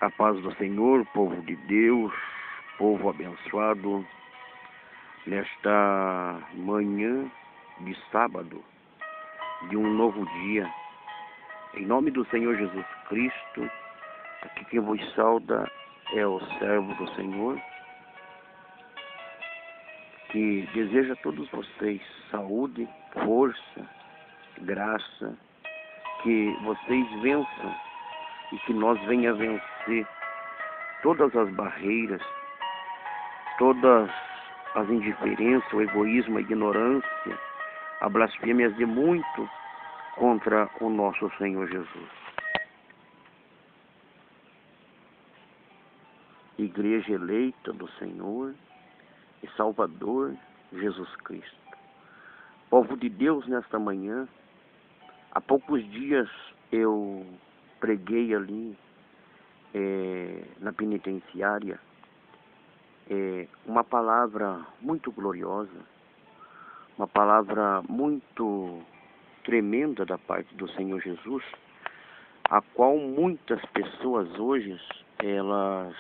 A paz do Senhor, povo de Deus, povo abençoado, nesta manhã de sábado, de um novo dia, em nome do Senhor Jesus Cristo, aqui quem vos sauda é o servo do Senhor, que deseja a todos vocês saúde, força, graça, que vocês vençam e que nós venha vencer todas as barreiras, todas as indiferenças, o egoísmo, a ignorância, a blasfêmias de muito contra o nosso Senhor Jesus. Igreja eleita do Senhor e Salvador Jesus Cristo. Povo de Deus, nesta manhã, há poucos dias eu preguei ali na penitenciária uma palavra muito gloriosa, uma palavra muito tremenda da parte do Senhor Jesus, a qual muitas pessoas hoje, elas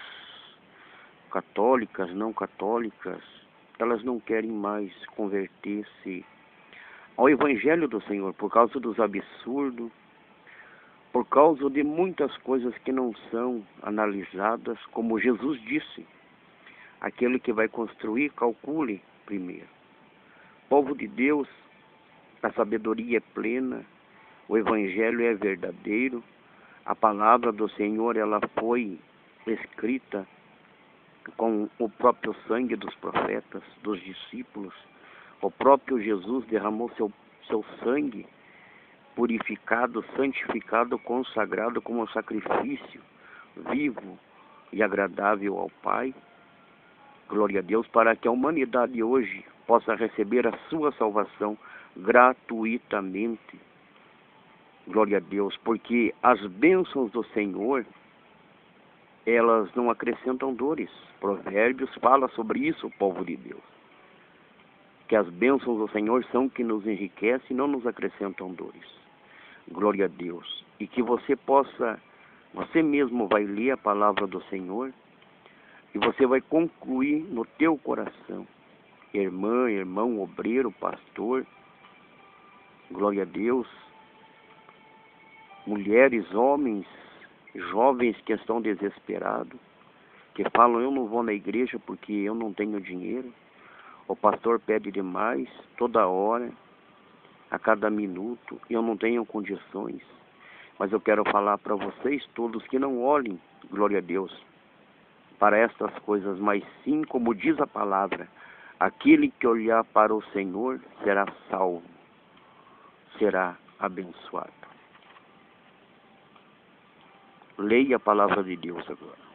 católicas, não católicas, elas não querem mais converter-se ao Evangelho do Senhor por causa dos absurdos, por causa de muitas coisas que não são analisadas, como Jesus disse, aquele que vai construir, calcule primeiro. Povo de Deus, a sabedoria é plena, o Evangelho é verdadeiro, a palavra do Senhor ela foi escrita com o próprio sangue dos profetas, dos discípulos. O próprio Jesus derramou seu sangue purificado, santificado, consagrado como um sacrifício vivo e agradável ao Pai. Glória a Deus, para que a humanidade hoje possa receber a sua salvação gratuitamente. Glória a Deus, porque as bênçãos do Senhor, elas não acrescentam dores. Provérbios fala sobre isso, povo de Deus. Que as bênçãos do Senhor são que nos enriquecem e não nos acrescentam dores. Glória a Deus. E que você mesmo vai ler a palavra do Senhor e você vai concluir no teu coração. Irmã, irmão, obreiro, pastor, glória a Deus. Mulheres, homens, jovens que estão desesperados, que falam, eu não vou na igreja porque eu não tenho dinheiro. O pastor pede demais, toda hora, a cada minuto, e eu não tenho condições. Mas eu quero falar para vocês todos que não olhem, glória a Deus, para estas coisas, mas sim, como diz a palavra, aquele que olhar para o Senhor será salvo, será abençoado. Leia a palavra de Deus agora.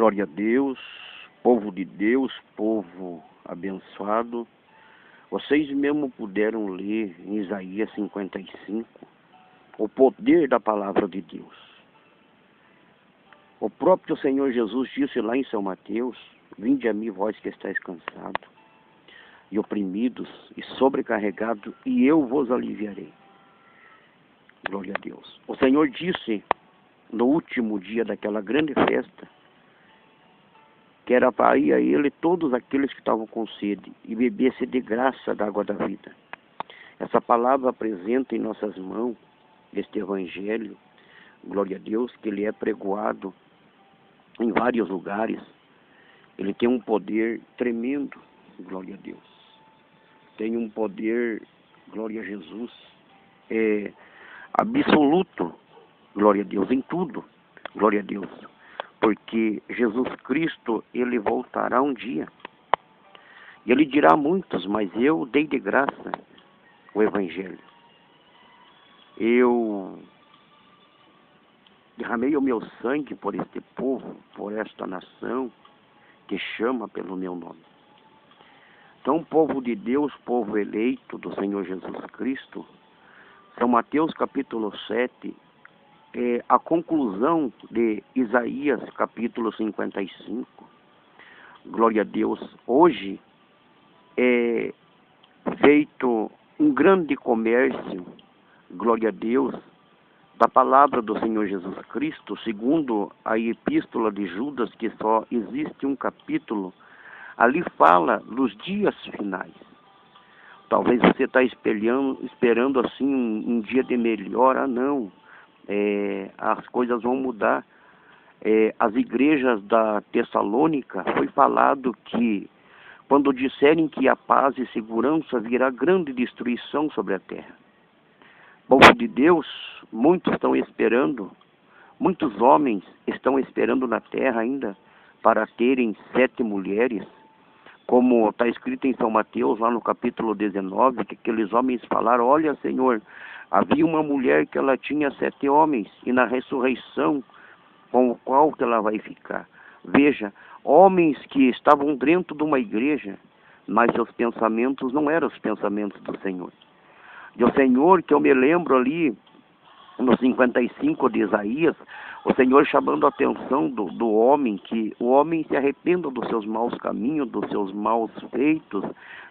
Glória a Deus, povo de Deus, povo abençoado. Vocês mesmo puderam ler em Isaías 55 o poder da palavra de Deus. O próprio Senhor Jesus disse lá em São Mateus: vinde a mim, vós que estáis cansados e oprimidos e sobrecarregados, e eu vos aliviarei. Glória a Deus. O Senhor disse no último dia daquela grande festa que era para ir a Ele todos aqueles que estavam com sede e bebesse de graça da água da vida. Essa palavra apresenta em nossas mãos este Evangelho, glória a Deus, que ele é pregoado em vários lugares. Ele tem um poder tremendo, glória a Deus. Tem um poder, glória a Jesus, absoluto, glória a Deus, em tudo, glória a Deus. Porque Jesus Cristo, ele voltará um dia. E ele dirá a muitos: mas eu dei de graça o Evangelho. Eu derramei o meu sangue por este povo, por esta nação que chama pelo meu nome. Então, povo de Deus, povo eleito do Senhor Jesus Cristo, São Mateus capítulo 7, a conclusão de Isaías capítulo 55. Glória a Deus. Hoje é feito um grande comércio, glória a Deus, da palavra do Senhor Jesus Cristo, segundo a epístola de Judas, que só existe um capítulo. Ali fala dos dias finais. Talvez você está esperando assim um dia de melhora. Não. As coisas vão mudar. As igrejas da Tessalônica foi falado que quando disserem que a paz e segurança, virá grande destruição sobre a terra. Povo de Deus, muitos estão esperando, muitos homens estão esperando na terra ainda para terem 7 mulheres, como está escrito em São Mateus, lá no capítulo 19, que aqueles homens falaram: olha, Senhor, havia uma mulher que ela tinha 7 homens, e na ressurreição, com o qual que ela vai ficar? Veja, homens que estavam dentro de uma igreja, mas seus pensamentos não eram os pensamentos do Senhor. E o Senhor, que eu me lembro ali, no 55 de Isaías, o Senhor chamando a atenção do homem, que o homem se arrependa dos seus maus caminhos, dos seus maus feitos,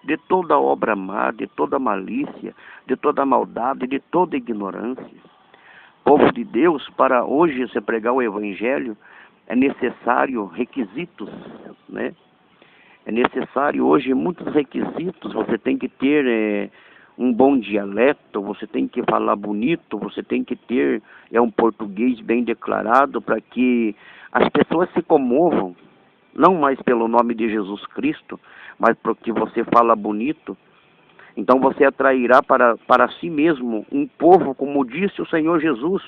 de toda obra má, de toda malícia, de toda maldade, de toda ignorância. Povo de Deus, para hoje se pregar o Evangelho, é necessário requisitos, né? É necessário hoje muitos requisitos. Você tem que ter um bom dialeto, você tem que falar bonito, você tem que ter um português bem declarado, para que as pessoas se comovam, não mais pelo nome de Jesus Cristo, mas porque você fala bonito. Então você atrairá para si mesmo um povo, como disse o Senhor Jesus,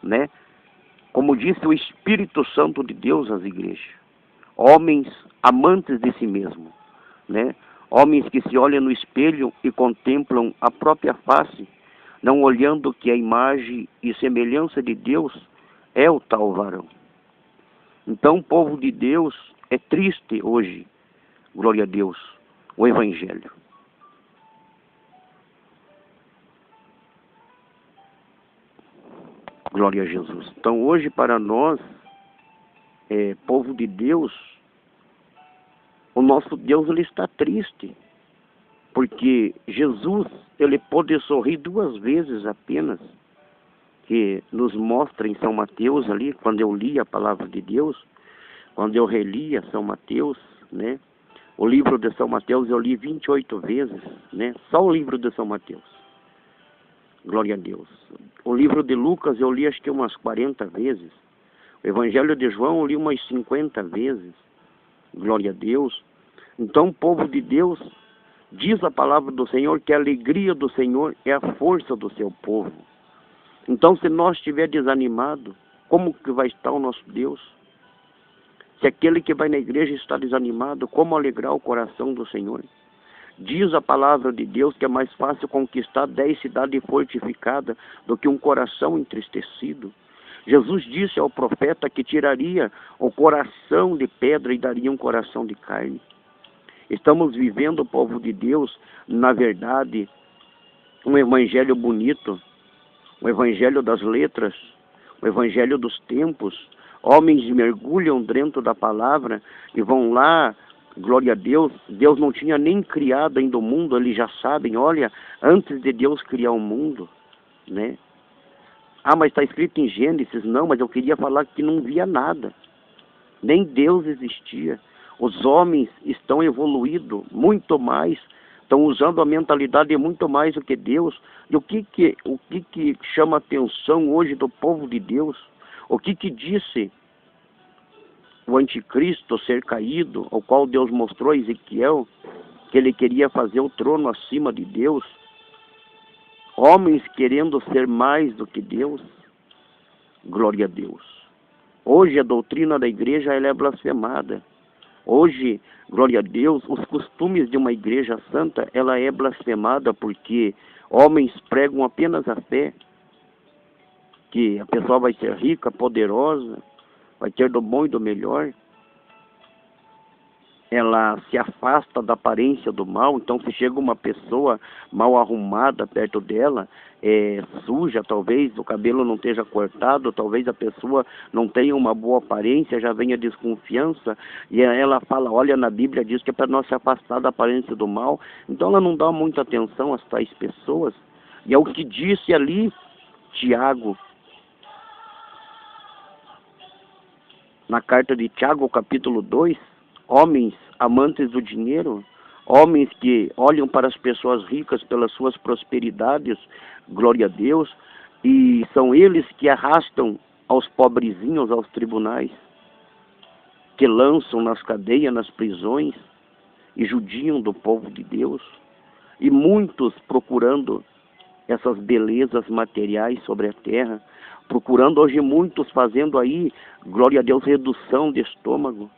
né? Como disse o Espírito Santo de Deus às igrejas. Homens amantes de si mesmo, né? Homens que se olham no espelho e contemplam a própria face, não olhando que a imagem e semelhança de Deus é o tal varão. Então, povo de Deus, é triste hoje, glória a Deus, o Evangelho. Glória a Jesus. Então, hoje, para nós, povo de Deus, o nosso Deus, ele está triste, porque Jesus, ele pôde sorrir 2 vezes apenas, que nos mostra em São Mateus ali, quando eu li a palavra de Deus, quando eu relia São Mateus, né? O livro de São Mateus eu li 28 vezes, né? Só o livro de São Mateus. Glória a Deus. O livro de Lucas eu li acho que umas 40 vezes. O Evangelho de João eu li umas 50 vezes. Glória a Deus. Então, povo de Deus, diz a palavra do Senhor que a alegria do Senhor é a força do seu povo. Então, se nós estiver desanimado, como que vai estar o nosso Deus? Se aquele que vai na igreja está desanimado, como alegrar o coração do Senhor? Diz a palavra de Deus que é mais fácil conquistar 10 cidades fortificadas do que um coração entristecido. Jesus disse ao profeta que tiraria o coração de pedra e daria um coração de carne. Estamos vivendo, o povo de Deus, na verdade, um evangelho bonito, um evangelho das letras, um evangelho dos tempos. Homens mergulham dentro da palavra e vão lá, glória a Deus. Deus não tinha nem criado ainda o mundo, eles já sabem, olha, antes de Deus criar o mundo, né? Ah, mas está escrito em Gênesis. Não, mas eu queria falar que não via nada. Nem Deus existia. Os homens estão evoluindo muito mais, estão usando a mentalidade muito mais do que Deus. E o que chama a atenção hoje do povo de Deus? O que disse o anticristo ser caído, ao qual Deus mostrou a Ezequiel que ele queria fazer o trono acima de Deus? Homens querendo ser mais do que Deus. Glória a Deus. Hoje a doutrina da igreja ela é blasfemada. Hoje, glória a Deus, os costumes de uma igreja santa ela é blasfemada porque homens pregam apenas a fé, que a pessoa vai ser rica, poderosa, vai ter do bom e do melhor. Ela se afasta da aparência do mal. Então, se chega uma pessoa mal arrumada perto dela, suja, talvez o cabelo não esteja cortado, talvez a pessoa não tenha uma boa aparência, já venha desconfiança, e ela fala, olha, na Bíblia diz que é para nós se afastar da aparência do mal. Então ela não dá muita atenção às tais pessoas, e é o que disse ali Tiago, na carta de Tiago, capítulo 2, homens amantes do dinheiro, homens que olham para as pessoas ricas pelas suas prosperidades, glória a Deus, e são eles que arrastam aos pobrezinhos aos tribunais, que lançam nas cadeias, nas prisões, e judiam do povo de Deus, e muitos procurando essas belezas materiais sobre a terra, procurando hoje muitos fazendo aí, glória a Deus, redução de estômago,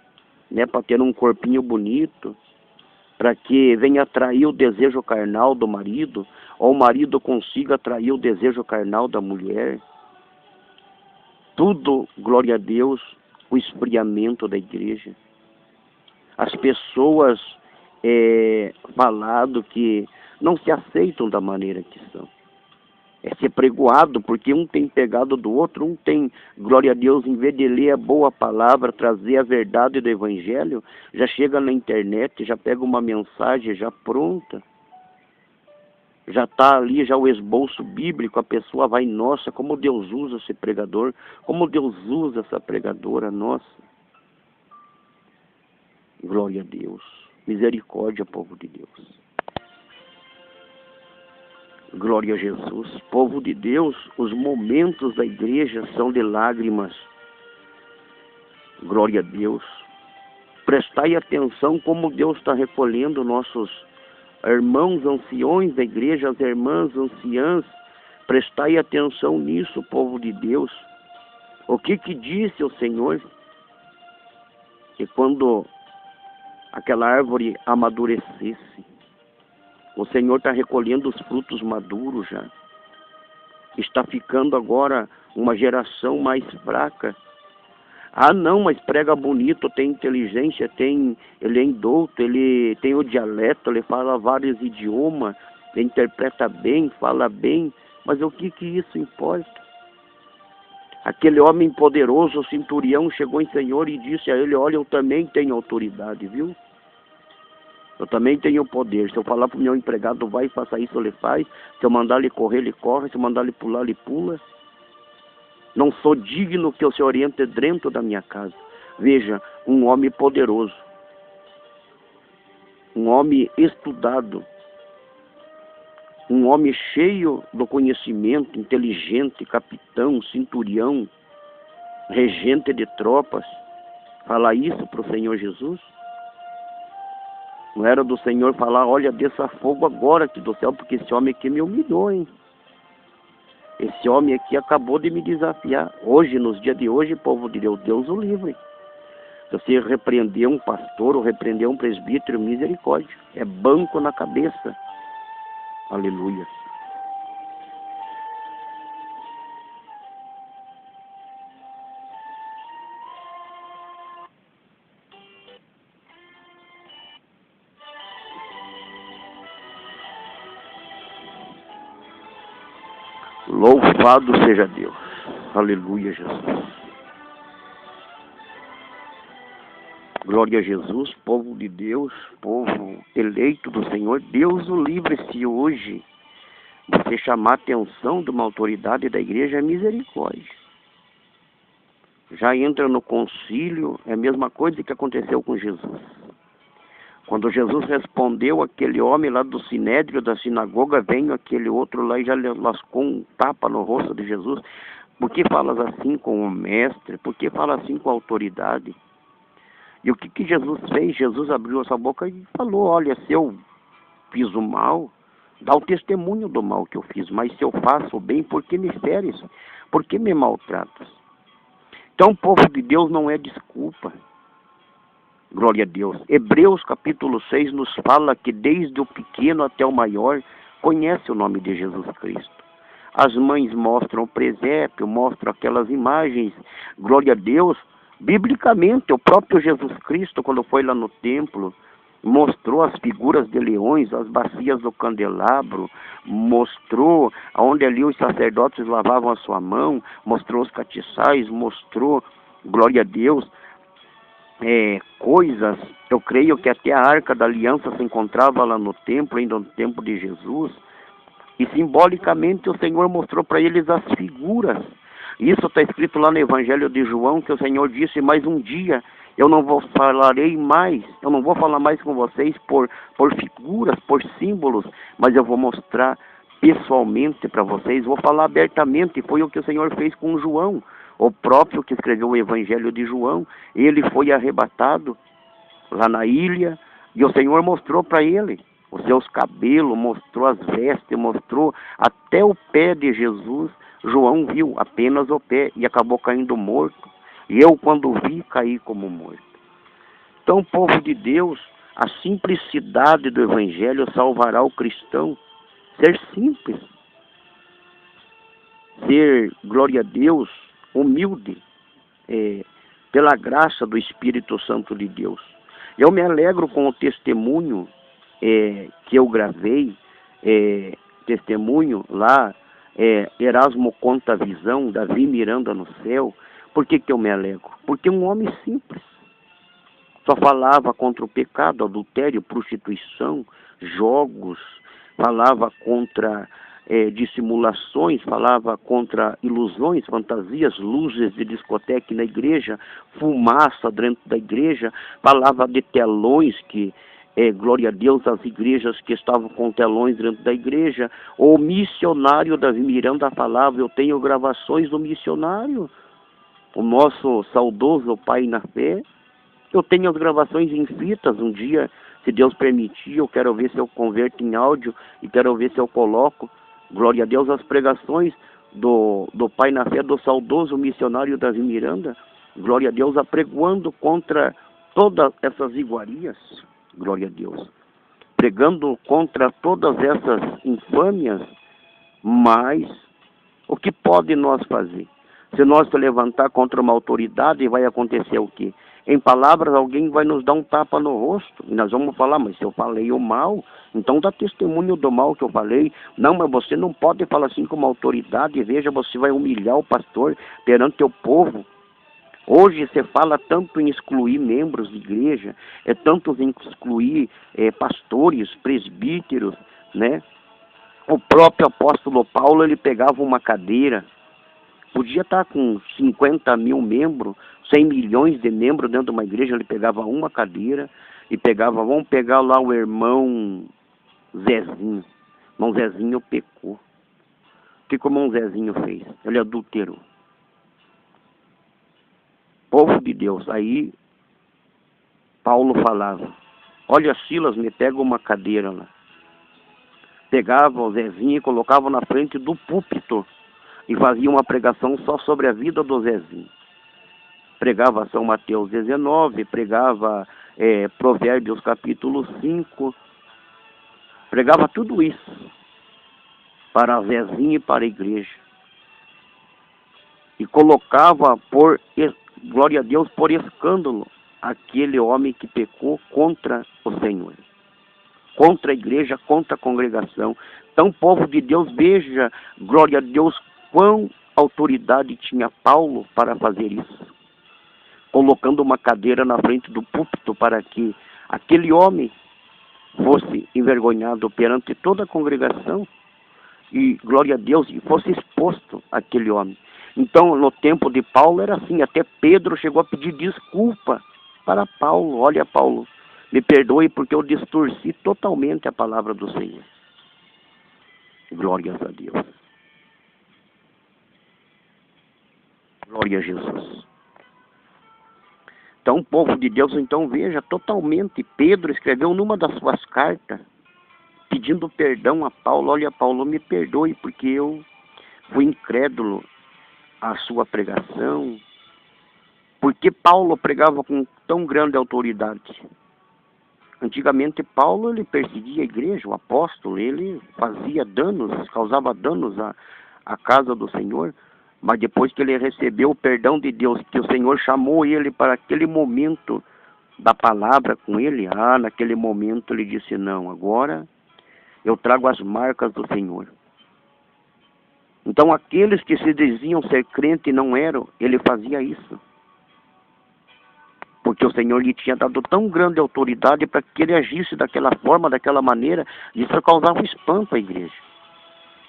né, para ter um corpinho bonito, para que venha atrair o desejo carnal do marido, ou o marido consiga atrair o desejo carnal da mulher. Tudo, glória a Deus, o esfriamento da igreja. As pessoas falado que não se aceitam da maneira que são. É ser pregoado, porque um tem pegado do outro, um tem, glória a Deus, em vez de ler a boa palavra, trazer a verdade do Evangelho, já chega na internet, já pega uma mensagem já pronta, já está ali já o esboço bíblico, a pessoa vai, nossa, como Deus usa esse pregador, como Deus usa essa pregadora, nossa. Glória a Deus, misericórdia, povo de Deus. Glória a Jesus. Povo de Deus, os momentos da igreja são de lágrimas. Glória a Deus. Prestai atenção como Deus está recolhendo nossos irmãos anciões da igreja, as irmãs anciãs. Prestai atenção nisso, povo de Deus. O que disse o Senhor? Que quando aquela árvore amadurecesse, o Senhor está recolhendo os frutos maduros já. Está ficando agora uma geração mais fraca. Ah, não, mas prega bonito, tem inteligência, ele é indouto, ele tem o dialeto, ele fala vários idiomas, ele interpreta bem, fala bem. Mas o que isso importa? Aquele homem poderoso, o centurião, chegou em Senhor e disse a ele, olha, eu também tenho autoridade, viu? Eu também tenho poder. Se eu falar para o meu empregado, vai, faça isso, ele faz. Se eu mandar ele correr, ele corre. Se eu mandar ele pular, ele pula. Não sou digno que eu se oriente dentro da minha casa. Veja, um homem poderoso. Um homem estudado. Um homem cheio do conhecimento, inteligente, capitão, centurião, regente de tropas. Falar isso para o Senhor Jesus? Não era do Senhor falar, olha, desça fogo agora aqui do céu, porque esse homem aqui me humilhou, hein? Esse homem aqui acabou de me desafiar. Hoje, nos dias de hoje, povo de Deus, Deus o livre. Se você repreender um pastor ou repreender um presbítero, misericórdia. É banco na cabeça. Aleluia. Louvado seja Deus. Aleluia, Jesus. Glória a Jesus, povo de Deus, povo eleito do Senhor. Deus o livre-se hoje de você chamar a atenção de uma autoridade da igreja, é misericórdia. Já entra no concílio, é a mesma coisa que aconteceu com Jesus. Quando Jesus respondeu aquele homem lá do sinédrio, da sinagoga, veio aquele outro lá e já lascou um tapa no rosto de Jesus. Por que falas assim com o mestre? Por que fala assim com a autoridade? E o que Jesus fez? Jesus abriu a sua boca e falou: olha, se eu fiz o mal, dá o testemunho do mal que eu fiz, mas se eu faço o bem, por que me feres? Por que me maltratas? Então, o povo de Deus não é desculpa. Glória a Deus. Hebreus capítulo 6 nos fala que desde o pequeno até o maior conhece o nome de Jesus Cristo. As mães mostram o presépio, mostram aquelas imagens. Glória a Deus. Biblicamente, o próprio Jesus Cristo, quando foi lá no templo, mostrou as figuras de leões, as bacias do candelabro, mostrou onde ali os sacerdotes lavavam a sua mão, mostrou os castiçais, mostrou, glória a Deus, coisas. Eu creio que até a Arca da Aliança se encontrava lá no templo, ainda no tempo de Jesus, e simbolicamente o Senhor mostrou para eles as figuras. Isso está escrito lá no Evangelho de João, que o Senhor disse: mais um dia eu não vou falar mais com vocês por figuras, por símbolos, mas eu vou mostrar pessoalmente para vocês, vou falar abertamente. Foi o que o Senhor fez com João, o próprio que escreveu o Evangelho de João. Ele foi arrebatado lá na ilha, e o Senhor mostrou para ele os seus cabelos, mostrou as vestes, mostrou até o pé de Jesus. João viu apenas o pé e acabou caindo morto. E eu, quando vi, caí como morto. Então, povo de Deus, a simplicidade do Evangelho salvará o cristão. Ser simples. Ser, glória a Deus, humilde, pela graça do Espírito Santo de Deus. Eu me alegro com o testemunho que eu gravei, testemunho lá, Erasmo conta a visão, Davi Miranda no céu. Por que eu me alegro? Porque um homem simples só falava contra o pecado, adultério, prostituição, jogos, falava contra dissimulações, falava contra ilusões, fantasias, luzes de discoteca na igreja, fumaça dentro da igreja, falava de telões que glória a Deus, as igrejas que estavam com telões dentro da igreja. O missionário Davi Miranda falava: eu tenho gravações do missionário, o nosso saudoso pai na fé. Eu tenho as gravações em fitas. Um dia, se Deus permitir, eu quero ver se eu converto em áudio e quero ver se eu coloco, glória a Deus, as pregações do pai na fé, do saudoso missionário Davi Miranda, glória a Deus, apregoando contra todas essas iguarias. Glória a Deus. Pregando contra todas essas infâmias, mas o que pode nós fazer? Se nós se levantar contra uma autoridade, vai acontecer o quê? Em palavras, alguém vai nos dar um tapa no rosto, e nós vamos falar: mas se eu falei o mal, então dá testemunho do mal que eu falei. Não, mas você não pode falar assim com uma autoridade. Veja, você vai humilhar o pastor perante o povo. Hoje você fala tanto em excluir membros de igreja, tanto em excluir pastores, presbíteros, né? O próprio apóstolo Paulo, ele pegava uma cadeira, podia estar com 50 mil membros, 100 milhões de membros dentro de uma igreja, ele pegava uma cadeira e pegava, vamos pegar lá o irmão Zezinho. Irmão Zezinho pecou. O que o irmão Zezinho fez? Ele adulterou. Povo de Deus, aí Paulo falava: olha, Silas, me pega uma cadeira lá. Pegava o Zezinho e colocava na frente do púlpito e fazia uma pregação só sobre a vida do Zezinho. Pregava São Mateus 19, pregava Provérbios capítulo 5, pregava tudo isso para Zezinho e para a igreja. E colocava glória a Deus, por escândalo, aquele homem que pecou contra o Senhor. contra a igreja, contra a congregação. Então, povo de Deus, veja, glória a Deus, quão autoridade tinha Paulo para fazer isso. Colocando uma cadeira na frente do púlpito para que aquele homem fosse envergonhado perante toda a congregação e, glória a Deus, e fosse exposto aquele homem. Então, no tempo de Paulo era assim, até Pedro chegou a pedir desculpa para Paulo. Olha, Paulo, me perdoe porque eu distorci totalmente a palavra do Senhor. Glórias a Deus. Glória a Jesus. Então, povo de Deus, então veja, totalmente, Pedro escreveu numa das suas cartas, pedindo perdão a Paulo. Olha, Paulo, me perdoe porque eu fui incrédulo à sua pregação. Porque Paulo pregava com tão grande autoridade. Antigamente, Paulo, ele perseguia a igreja, o apóstolo, ele fazia danos, causava danos à casa do Senhor. Mas depois que ele recebeu o perdão de Deus, que o Senhor chamou ele para aquele momento da palavra com ele, naquele momento ele disse, não, agora eu trago as marcas do Senhor. Então aqueles que se diziam ser crente e não eram, ele fazia isso. Porque o Senhor lhe tinha dado tão grande autoridade para que ele agisse daquela forma, daquela maneira, isso causava espanto à igreja.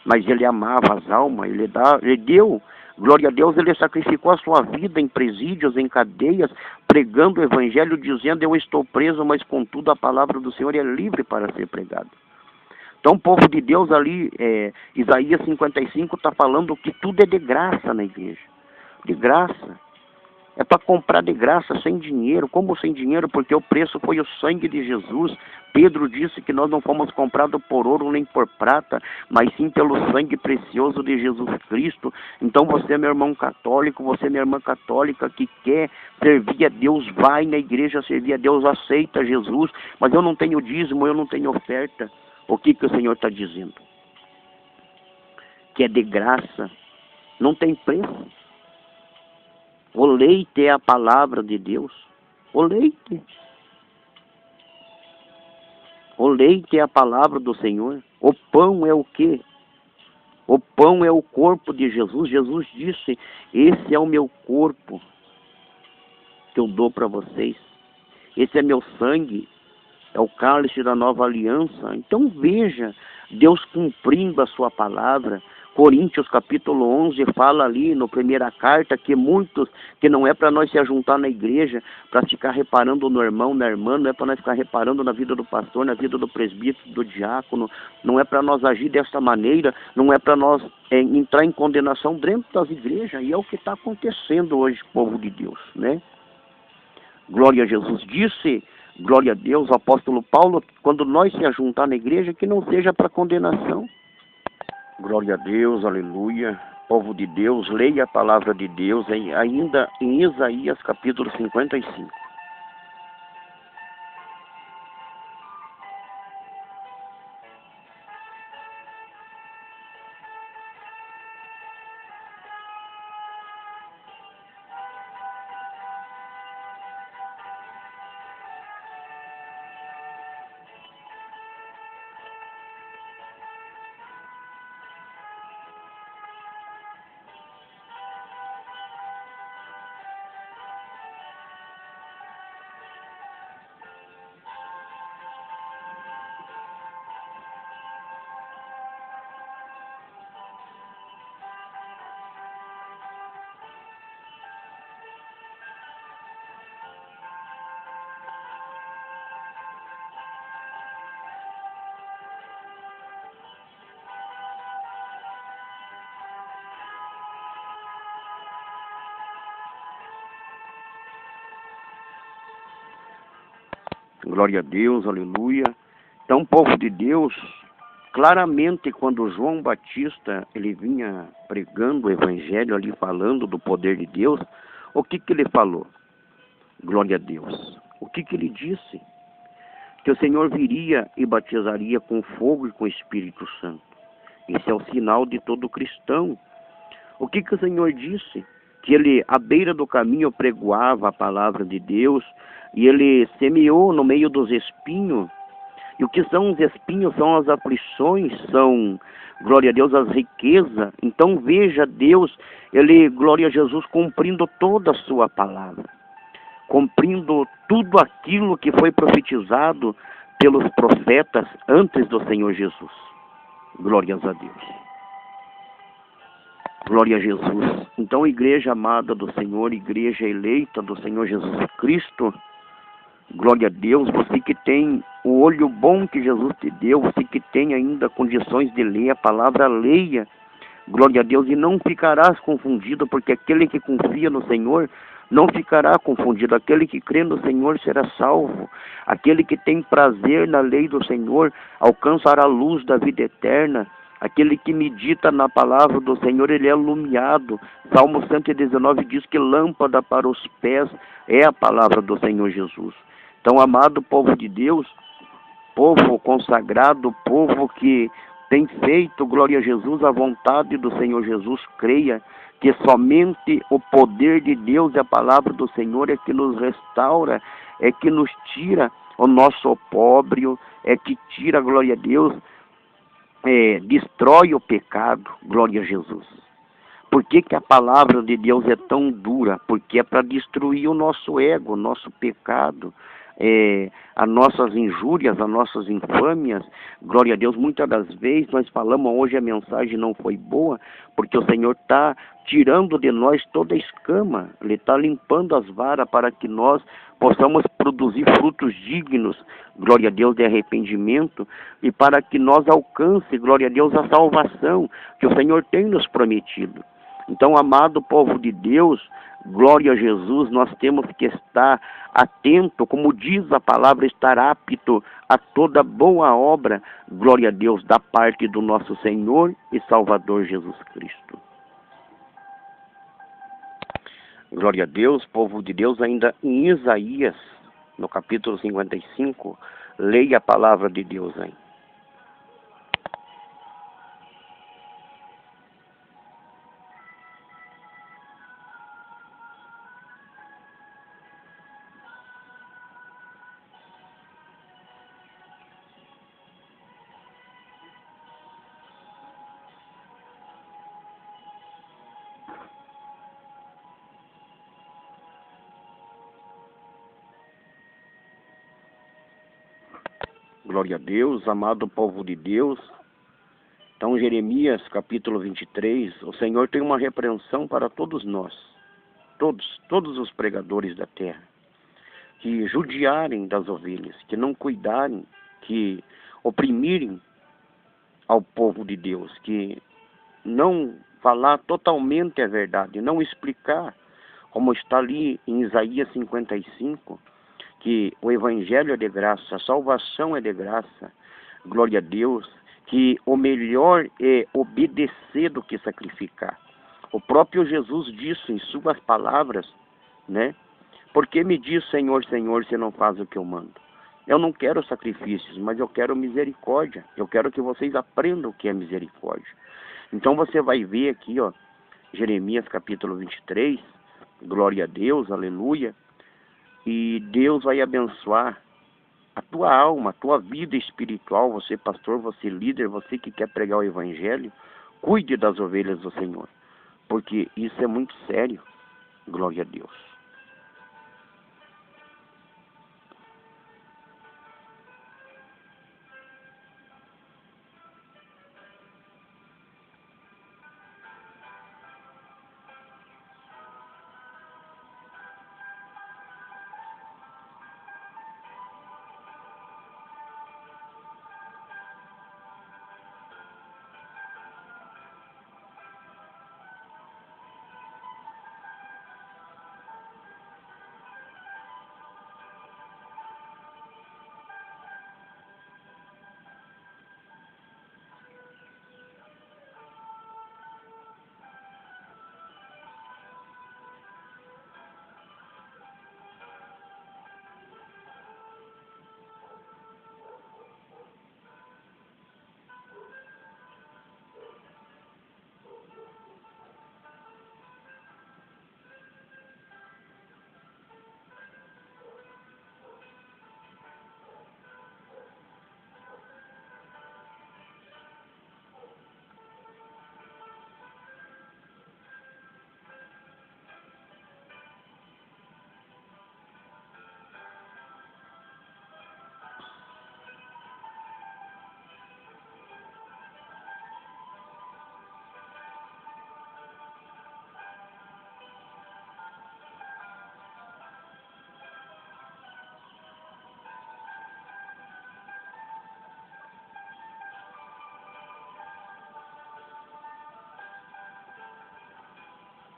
Mas ele amava as almas, ele deu, glória a Deus, ele sacrificou a sua vida em presídios, em cadeias, pregando o evangelho, dizendo, eu estou preso, mas contudo a palavra do Senhor é livre para ser pregada. Então o povo de Deus ali, Isaías 55 está falando que tudo é de graça na igreja, de graça. É para comprar de graça, sem dinheiro. Como sem dinheiro? Porque o preço foi o sangue de Jesus. Pedro disse que nós não fomos comprados por ouro nem por prata, mas sim pelo sangue precioso de Jesus Cristo. Então você, meu irmão católico, você, minha irmã católica, que quer servir a Deus, vai na igreja servir a Deus, aceita Jesus. Mas eu não tenho dízimo, eu não tenho oferta. O que o Senhor está dizendo? Que é de graça, não tem preço. O leite é a palavra de Deus. O leite. O leite é a palavra do Senhor. O pão é o quê? O pão é o corpo de Jesus. Jesus disse, esse é o meu corpo que eu dou para vocês. Esse é meu sangue. É o cálice da nova aliança. Então veja, Deus cumprindo a sua palavra. Coríntios capítulo 11 fala ali no primeira carta que muitos, que não é para nós se ajuntar na igreja, para ficar reparando no irmão, na irmã, não é para nós ficar reparando na vida do pastor, na vida do presbítero, do diácono, não é para nós agir dessa maneira, não é para nós entrar em condenação dentro das igrejas, e é o que está acontecendo hoje, povo de Deus, né? Glória a Jesus. Disse, glória a Deus, o apóstolo Paulo, quando nós se ajuntar na igreja, que não seja para condenação. Glória a Deus, aleluia. Povo de Deus, leia a palavra de Deus ainda em Isaías capítulo 55. Glória a Deus, aleluia. Então, povo de Deus, claramente quando João Batista, ele vinha pregando o evangelho ali, falando do poder de Deus, o que ele falou? Glória a Deus. O que ele disse? Que o Senhor viria e batizaria com fogo e com o Espírito Santo. Esse é o sinal de todo cristão. O que o Senhor disse? Que ele, à beira do caminho, pregoava a palavra de Deus, e ele semeou no meio dos espinhos, E o que são os espinhos? São as aflições, são, glória a Deus, as riquezas. Então veja Deus, Ele, glória a Jesus, cumprindo toda a sua palavra, cumprindo tudo aquilo que foi profetizado pelos profetas antes do Senhor Jesus. Glórias a Deus. Glória a Jesus. Então, igreja amada do Senhor, igreja eleita do Senhor Jesus Cristo, glória a Deus, você que tem o olho bom que Jesus te deu, você que tem ainda condições de ler a palavra, leia, glória a Deus, e não ficarás confundido, porque aquele que confia no Senhor não ficará confundido. Aquele que crê no Senhor será salvo. Aquele que tem prazer na lei do Senhor alcançará a luz da vida eterna. Aquele que medita na palavra do Senhor, ele é iluminado. Salmo 119 diz que lâmpada para os pés é a palavra do Senhor Jesus. Então, amado povo de Deus, povo consagrado, povo que tem feito, glória a Jesus, a vontade do Senhor Jesus, creia que somente o poder de Deus e a palavra do Senhor é que nos restaura, é que nos tira o nosso opróbrio, é que tira, glória a Deus, destrói o pecado, glória a Jesus. Por que que a palavra de Deus é tão dura? Porque é para destruir o nosso ego, o nosso pecado, as nossas injúrias, as nossas infâmias. Glória a Deus, muitas das vezes nós falamos, hoje a mensagem não foi boa, porque o Senhor está tirando de nós toda a escama, Ele está limpando as varas para que nós possamos produzir frutos dignos, glória a Deus, de arrependimento, e para que nós alcance, glória a Deus, a salvação que o Senhor tem nos prometido. Então, amado povo de Deus, glória a Jesus, nós temos que estar atento, como diz a palavra, estar apto a toda boa obra, glória a Deus, da parte do nosso Senhor e Salvador Jesus Cristo. Glória a Deus, povo de Deus, ainda em Isaías, no capítulo 55, leia a palavra de Deus aí. Glória a Deus, amado povo de Deus. Então, Jeremias, capítulo 23, o Senhor tem uma repreensão para todos nós, todos os pregadores da terra, que judiarem das ovelhas, que não cuidarem, que oprimirem ao povo de Deus, que não falar totalmente a verdade, não explicar, como está ali em Isaías 55, que o Evangelho é de graça, a salvação é de graça, glória a Deus, que o melhor é obedecer do que sacrificar. O próprio Jesus disse em suas palavras, né? Porque me diz Senhor, Senhor, se não faz o que eu mando? Eu não quero sacrifícios, mas eu quero misericórdia. Eu quero que vocês aprendam o que é misericórdia. Então você vai ver aqui, ó, Jeremias capítulo 23, glória a Deus, aleluia, e Deus vai abençoar a tua alma, a tua vida espiritual, você pastor, você líder, você que quer pregar o Evangelho, cuide das ovelhas do Senhor, porque isso é muito sério, glória a Deus.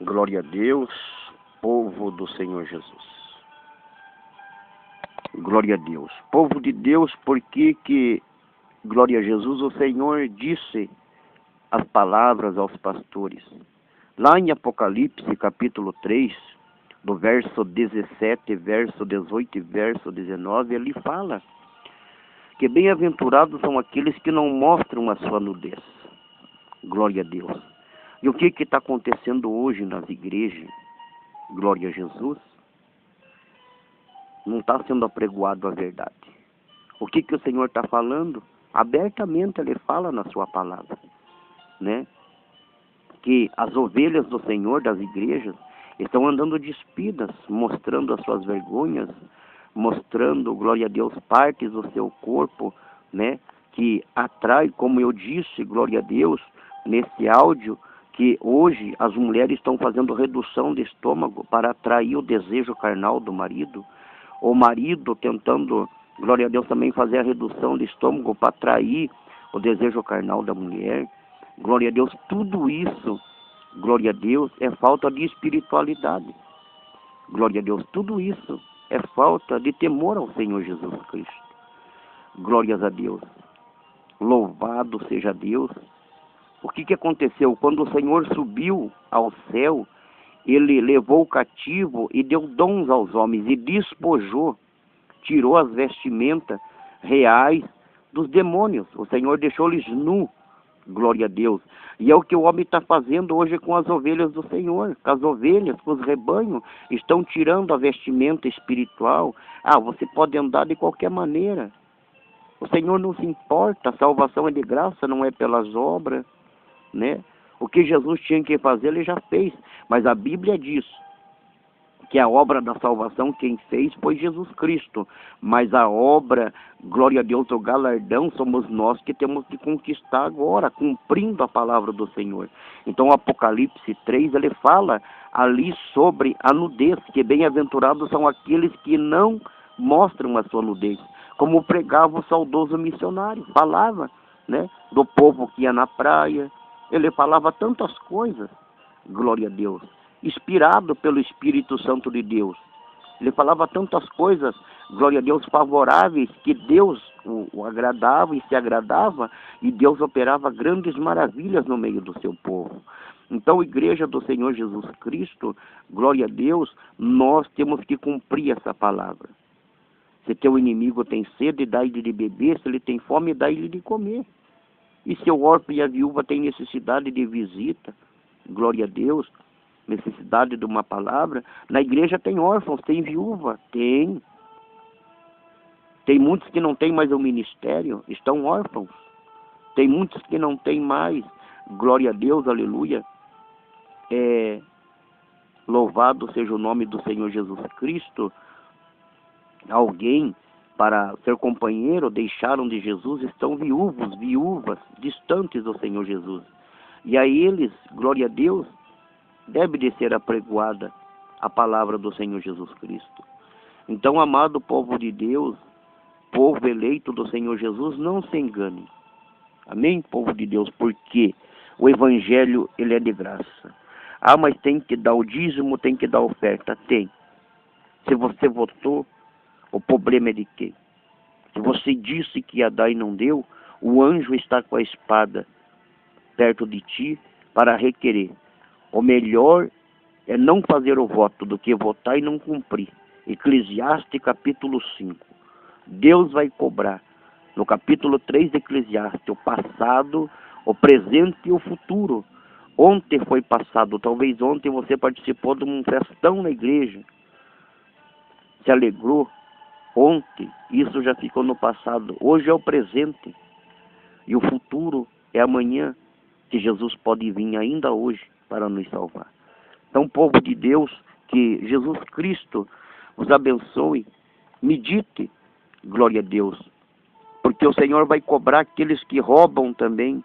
Glória a Deus, povo do Senhor Jesus. Glória a Deus. Povo de Deus, porque que, glória a Jesus, o Senhor disse as palavras aos pastores. Lá em Apocalipse, capítulo 3, do verso 17, verso 18 e verso 19, ele fala que bem-aventurados são aqueles que não mostram a sua nudez. Glória a Deus. E o que está acontecendo hoje nas igrejas? Glória a Jesus. Não está sendo apregoado a verdade. O que o Senhor está falando? Abertamente ele fala na sua palavra, né? Que as ovelhas do Senhor das igrejas estão andando despidas, mostrando as suas vergonhas, mostrando, glória a Deus, partes do seu corpo, né? Que atrai, como eu disse, glória a Deus, nesse áudio, que hoje as mulheres estão fazendo redução de estômago para atrair o desejo carnal do marido. O marido tentando, glória a Deus, também fazer a redução de estômago para atrair o desejo carnal da mulher. Glória a Deus, tudo isso, glória a Deus, é falta de espiritualidade. Glória a Deus, tudo isso é falta de temor ao Senhor Jesus Cristo. Glórias a Deus. Louvado seja Deus. O que aconteceu? Quando o Senhor subiu ao céu, ele levou o cativo e deu dons aos homens e despojou, tirou as vestimentas reais dos demônios. O Senhor deixou-lhes nu. Glória a Deus. E é o que o homem está fazendo hoje com as ovelhas do Senhor. Com as ovelhas, com os rebanhos, estão tirando a vestimenta espiritual. Você pode andar de qualquer maneira. O Senhor não se importa. A salvação é de graça, não é pelas obras, né? O que Jesus tinha que fazer, ele já fez. Mas a Bíblia diz que a obra da salvação quem fez foi Jesus Cristo. Mas a obra, glória a Deus, o galardão, somos nós que temos que conquistar agora, cumprindo a palavra do Senhor. Então o Apocalipse 3, ele fala ali sobre a nudez, que bem-aventurados são aqueles que não mostram a sua nudez. Como pregava o saudoso missionário, falava, né, do povo que ia na praia. Ele falava tantas coisas, glória a Deus, inspirado pelo Espírito Santo de Deus. Ele falava tantas coisas, glória a Deus, favoráveis, que Deus o agradava e se agradava, e Deus operava grandes maravilhas no meio do seu povo. Então, igreja do Senhor Jesus Cristo, glória a Deus, nós temos que cumprir essa palavra. Se teu inimigo tem sede, dá-lhe de beber, se ele tem fome, dá-lhe de comer. E se o órfão e a viúva têm necessidade de visita, glória a Deus, necessidade de uma palavra, na igreja tem órfãos, tem viúva, tem. Tem muitos que não têm mais o ministério, estão órfãos. Tem muitos que não têm mais, glória a Deus, aleluia. Louvado seja o nome do Senhor Jesus Cristo. Alguém para ser companheiro, deixaram de Jesus, estão viúvos, viúvas, distantes do Senhor Jesus. E a eles, glória a Deus, deve de ser apregoada a palavra do Senhor Jesus Cristo. Então, amado povo de Deus, povo eleito do Senhor Jesus, não se engane. Amém, povo de Deus? Porque o Evangelho, ele é de graça. Mas tem que dar o dízimo, tem que dar oferta. Tem. Se você votou, o problema é de quem? Se você disse que ia dar e não deu, o anjo está com a espada perto de ti para requerer. O melhor é não fazer o voto do que votar e não cumprir. Eclesiastes capítulo 5. Deus vai cobrar, no capítulo 3 de Eclesiastes, o passado, o presente e o futuro. Ontem foi passado, talvez ontem você participou de um festão na igreja, se alegrou. Ontem, isso já ficou no passado. Hoje é o presente. E o futuro é amanhã, que Jesus pode vir ainda hoje para nos salvar. Então, povo de Deus, que Jesus Cristo os abençoe. Medite, glória a Deus. Porque o Senhor vai cobrar aqueles que roubam também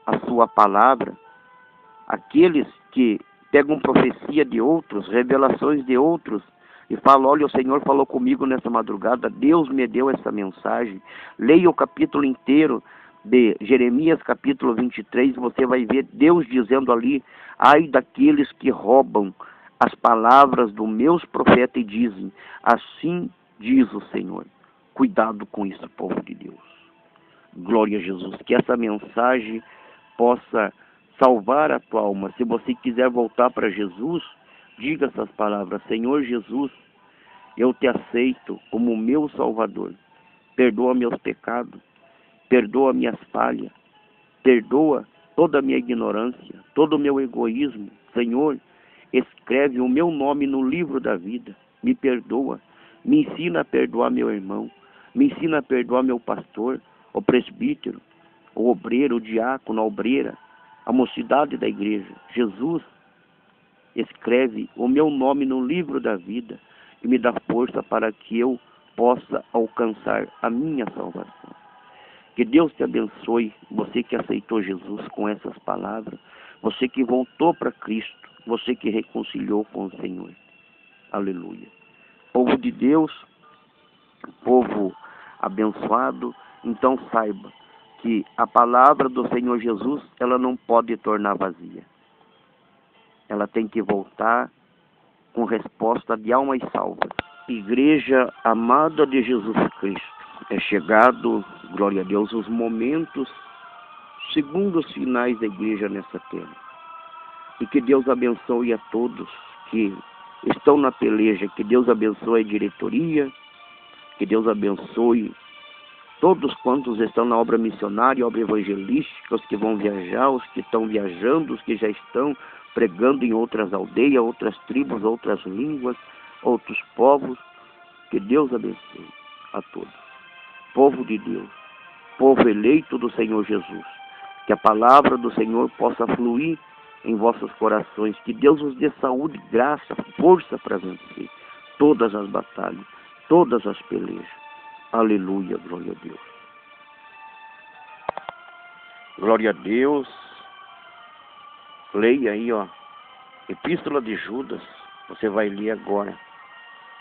a sua palavra. Aqueles que pegam profecia de outros, revelações de outros, e fala, olha, o Senhor falou comigo nessa madrugada, Deus me deu essa mensagem. Leia o capítulo inteiro de Jeremias capítulo 23, você vai ver Deus dizendo ali: ai daqueles que roubam as palavras dos meus profetas e dizem, assim diz o Senhor. Cuidado com isso, povo de Deus. Glória a Jesus. Que essa mensagem possa salvar a tua alma. Se você quiser voltar para Jesus, diga essas palavras: Senhor Jesus, eu te aceito como meu Salvador. Perdoa meus pecados, perdoa minhas falhas, perdoa toda a minha ignorância, todo o meu egoísmo. Senhor, escreve o meu nome no livro da vida. Me perdoa. Me ensina a perdoar meu irmão. Me ensina a perdoar meu pastor, o presbítero, o obreiro, o diácono, a obreira, a mocidade da igreja. Jesus, escreve o meu nome no livro da vida e me dá força para que eu possa alcançar a minha salvação. Que Deus te abençoe, você que aceitou Jesus com essas palavras, você que voltou para Cristo, você que reconciliou com o Senhor. Aleluia. Povo de Deus, povo abençoado, então saiba que a palavra do Senhor Jesus, ela não pode tornar vazia. Ela tem que voltar com resposta de almas salvas. Igreja amada de Jesus Cristo, é chegado, glória a Deus, os momentos segundos finais da igreja nessa terra. E que Deus abençoe a todos que estão na peleja, que Deus abençoe a diretoria, que Deus abençoe todos quantos estão na obra missionária, obra evangelística, os que vão viajar, os que estão viajando, os que já estão pregando em outras aldeias, outras tribos, outras línguas, outros povos. Que Deus abençoe a todos. Povo de Deus, povo eleito do Senhor Jesus, que a palavra do Senhor possa fluir em vossos corações, que Deus vos dê saúde, graça, força para vencer todas as batalhas, todas as pelejas. Aleluia, glória a Deus. Glória a Deus. Leia aí, ó, Epístola de Judas, você vai ler agora.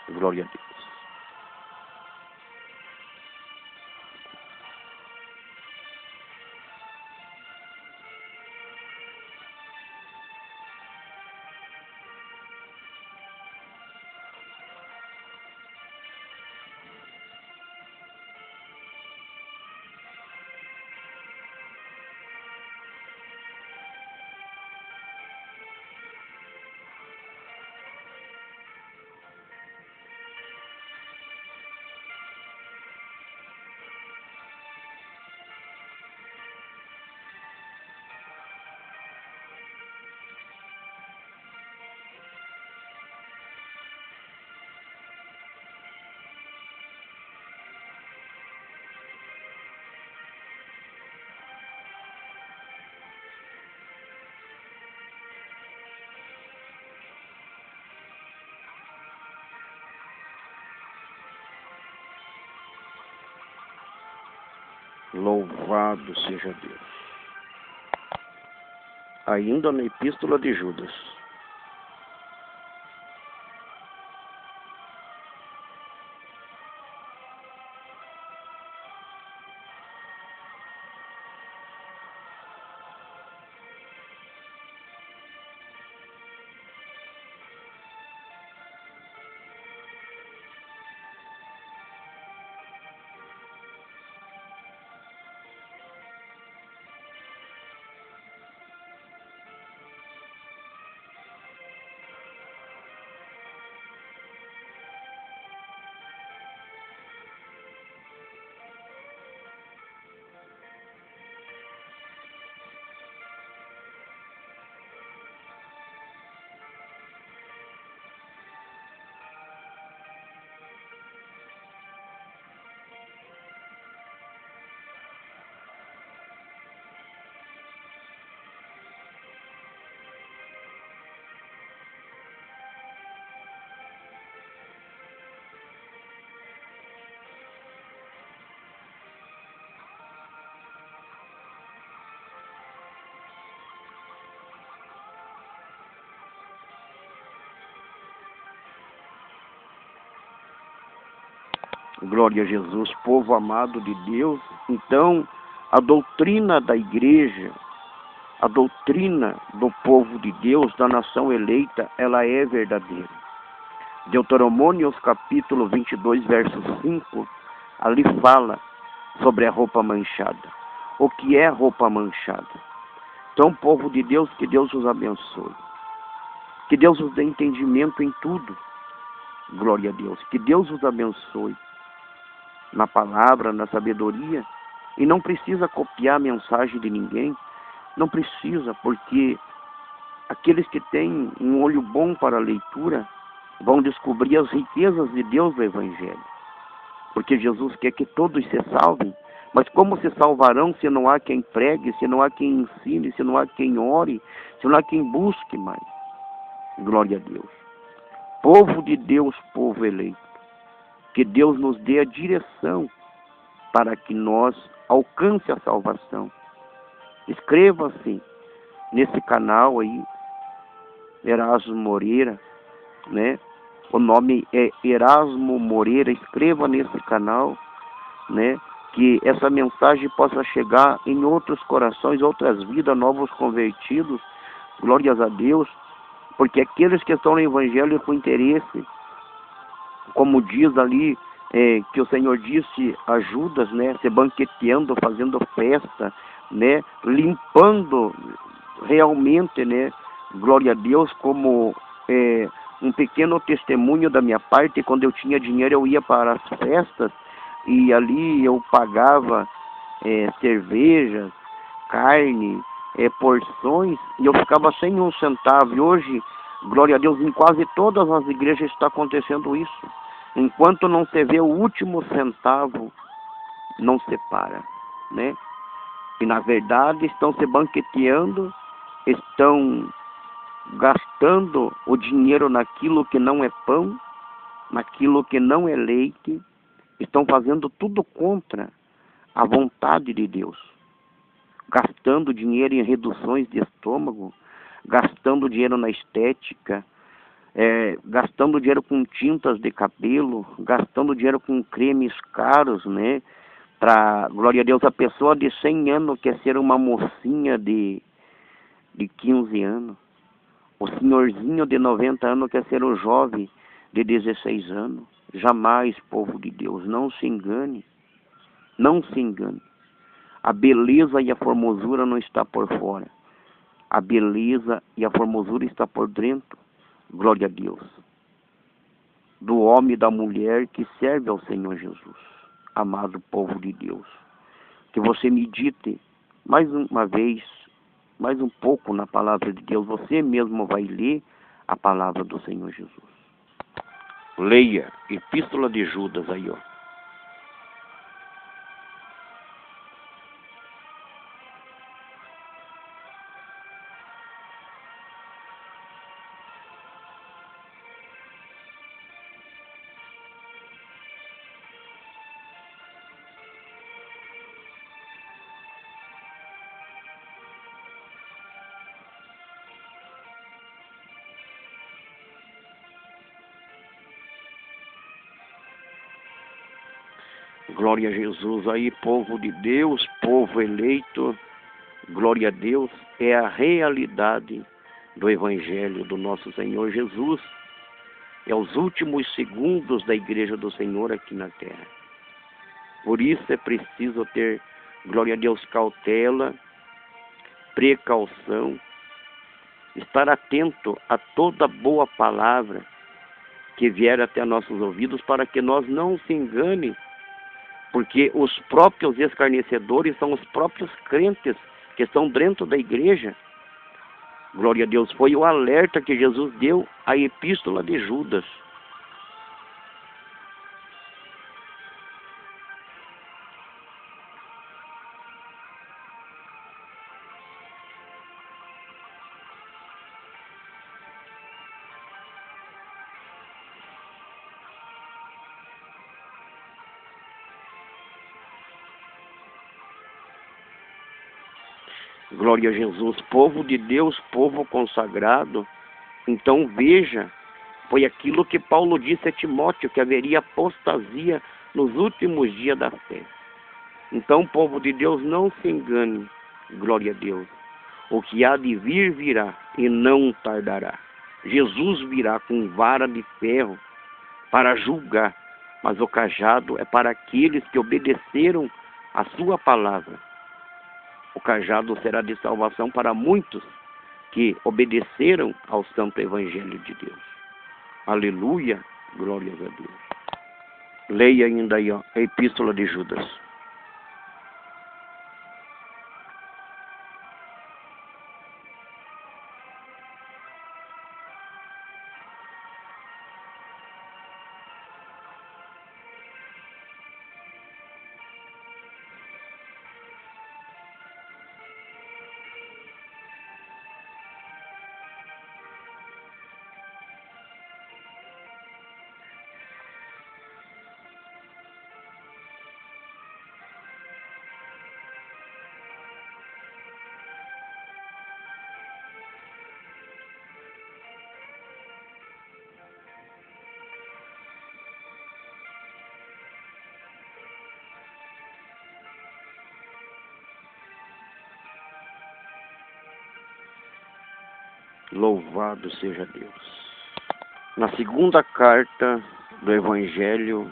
Glória a Deus. Louvado seja Deus. Ainda na Epístola de Judas. Glória a Jesus, povo amado de Deus. Então, A doutrina da igreja, a doutrina do povo de Deus, da nação eleita, ela é verdadeira. Deuteronômio capítulo 22, verso 5, ali fala sobre a roupa manchada. O que é roupa manchada? Então, povo de Deus, que Deus os abençoe. Que Deus os dê entendimento em tudo. Glória a Deus. Que Deus os abençoe na palavra, na sabedoria. E não precisa copiar a mensagem de ninguém. Não precisa, porque aqueles que têm um olho bom para a leitura vão descobrir as riquezas de Deus no Evangelho. Porque Jesus quer que todos se salvem. Mas como se salvarão se não há quem pregue, se não há quem ensine, se não há quem ore, se não há quem busque mais? Glória a Deus. Povo de Deus, povo eleito. Que Deus nos dê a direção para que nós alcance a salvação. Inscreva-se nesse canal aí, Erasmo Moreira, né? O nome é Erasmo Moreira. Inscreva nesse canal, né? Que essa mensagem possa chegar em outros corações, outras vidas, novos convertidos. Glórias a Deus. Porque aqueles que estão no Evangelho com interesse, como diz ali, que o Senhor disse a Judas, né? Se banqueteando, fazendo festa, né? Limpando realmente, né? Glória a Deus, como um pequeno testemunho da minha parte. Quando eu tinha dinheiro, eu ia para as festas e ali eu pagava cervejas, carne, porções, e eu ficava sem um centavo. E hoje, glória a Deus, em quase todas as igrejas está acontecendo isso. Enquanto não se vê o último centavo, não se para, né? E na verdade estão se banqueteando, estão gastando o dinheiro naquilo que não é pão, naquilo que não é leite, estão fazendo tudo contra a vontade de Deus. Gastando dinheiro em reduções de estômago, gastando dinheiro na estética, gastando dinheiro com tintas de cabelo, gastando dinheiro com cremes caros, né? Para, glória a Deus, a pessoa de 100 anos quer ser uma mocinha de 15 anos. O senhorzinho de 90 anos quer ser um jovem de 16 anos. Jamais, povo de Deus, não se engane. Não se engane. A beleza e a formosura não está por fora. A beleza e a formosura está por dentro. Glória a Deus. Do homem e da mulher que serve ao Senhor Jesus. Amado povo de Deus. Que você medite mais uma vez, mais um pouco na palavra de Deus. Você mesmo vai ler a palavra do Senhor Jesus. Leia Epístola de Judas aí, ó. Glória a Jesus aí, povo de Deus, povo eleito. Glória a Deus, é a realidade do Evangelho do nosso Senhor Jesus. É os últimos segundos da igreja do Senhor aqui na terra. Por isso é preciso ter, glória a Deus, cautela, precaução, estar atento a toda boa palavra que vier até nossos ouvidos, para que nós não se engane, porque os próprios escarnecedores são os próprios crentes que estão dentro da igreja. Glória a Deus, foi o alerta que Jesus deu à Epístola de Judas. Glória a Jesus, povo de Deus, povo consagrado. Então veja, foi aquilo que Paulo disse a Timóteo, que haveria apostasia nos últimos dias da fé. Então, povo de Deus, não se engane, glória a Deus. O que há de vir, virá, e não tardará. Jesus virá com vara de ferro para julgar, mas o cajado é para aqueles que obedeceram a sua palavra. O cajado será de salvação para muitos que obedeceram ao santo evangelho de Deus. Aleluia, glórias a Deus. Leia ainda aí, ó, a epístola de Judas. Louvado seja Deus. Na segunda carta do Evangelho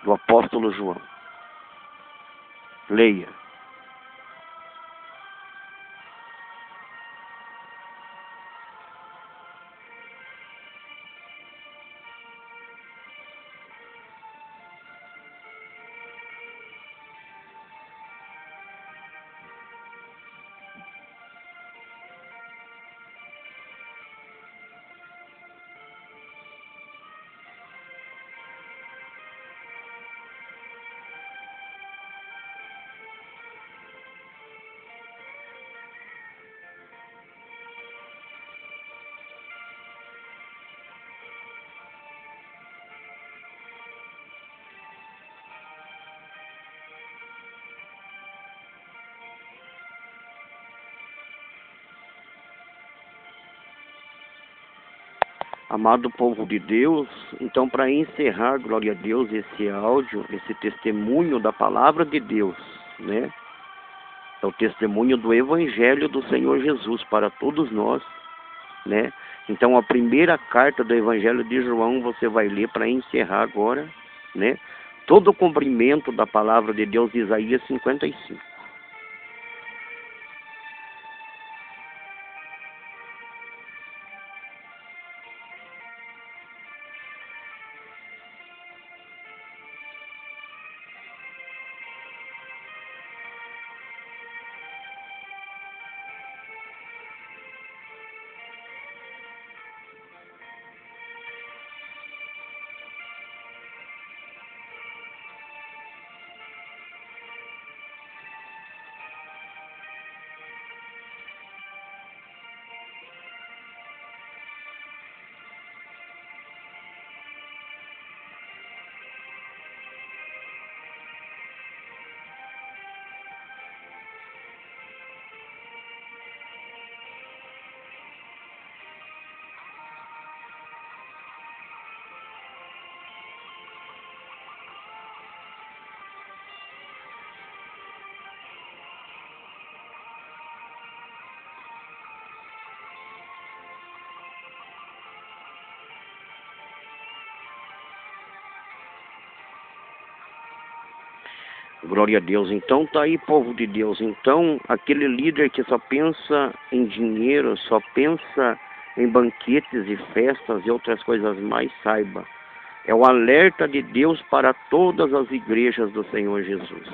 do apóstolo João. Leia. Amado povo de Deus, então para encerrar, glória a Deus, esse áudio, esse testemunho da palavra de Deus, né? É o testemunho do Evangelho do Senhor Jesus para todos nós, né? Então a primeira carta do Evangelho de João você vai ler para encerrar agora, né? Todo o cumprimento da palavra de Deus de Isaías 55. Glória a Deus. Então tá aí, povo de Deus. Então, aquele líder que só pensa em dinheiro, só pensa em banquetes e festas e outras coisas mais, saiba. É o alerta de Deus para todas as igrejas do Senhor Jesus.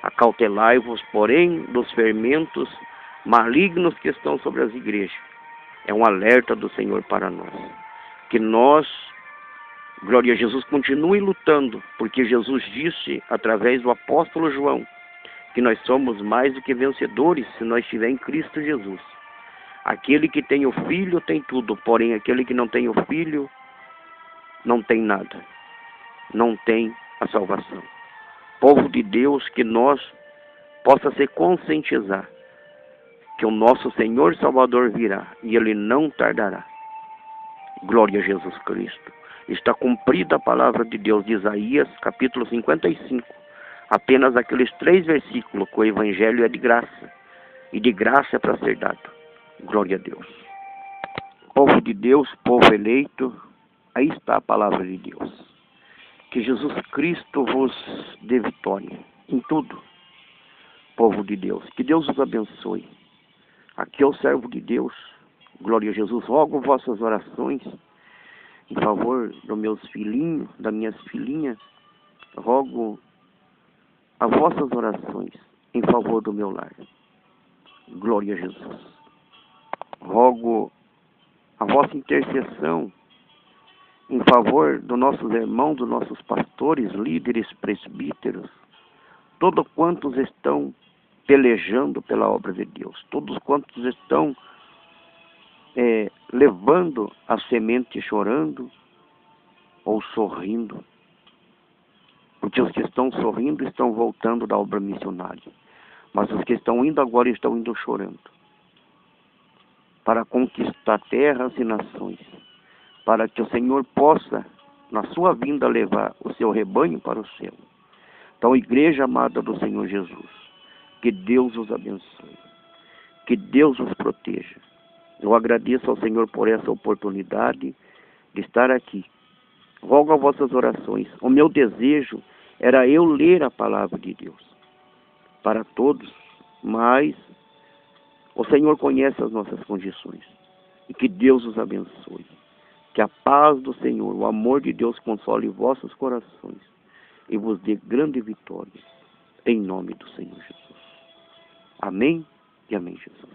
Acautelai-vos, porém, dos fermentos malignos que estão sobre as igrejas. É um alerta do Senhor para nós. Que nós, glória a Jesus, continue lutando, porque Jesus disse, através do apóstolo João, que nós somos mais do que vencedores se nós estivermos em Cristo Jesus. Aquele que tem o Filho tem tudo, porém aquele que não tem o Filho não tem nada, não tem a salvação. Povo de Deus, que nós possa se conscientizar que o nosso Senhor Salvador virá e Ele não tardará. Glória a Jesus Cristo. Está cumprida a palavra de Deus de Isaías, capítulo 55, Apenas aqueles 3 versículos que o Evangelho é de graça. E de graça é para ser dado. Glória a Deus. Povo de Deus, povo eleito, aí está a palavra de Deus. Que Jesus Cristo vos dê vitória em tudo, povo de Deus. Que Deus os abençoe. Aqui é o servo de Deus. Glória a Jesus. Rogo vossas orações em favor dos meus filhinhos, das minhas filhinhas. Rogo as vossas orações em favor do meu lar. Glória a Jesus. Rogo a vossa intercessão em favor dos nossos irmãos, dos nossos pastores, líderes, presbíteros, todos quantos estão pelejando pela obra de Deus, todos quantos estão levando a semente chorando ou sorrindo, porque os que estão sorrindo estão voltando da obra missionária, mas os que estão indo agora estão indo chorando, para conquistar terras e nações, para que o Senhor possa, na sua vinda, levar o seu rebanho para o céu. Então, igreja amada do Senhor Jesus, que Deus os abençoe, que Deus os proteja. Eu agradeço ao Senhor por essa oportunidade de estar aqui. Rogo as vossas orações. O meu desejo era eu ler a palavra de Deus para todos, mas o Senhor conhece as nossas condições. E que Deus os abençoe. Que a paz do Senhor, o amor de Deus console vossos corações e vos dê grande vitória, em nome do Senhor Jesus. Amém e amém, Jesus.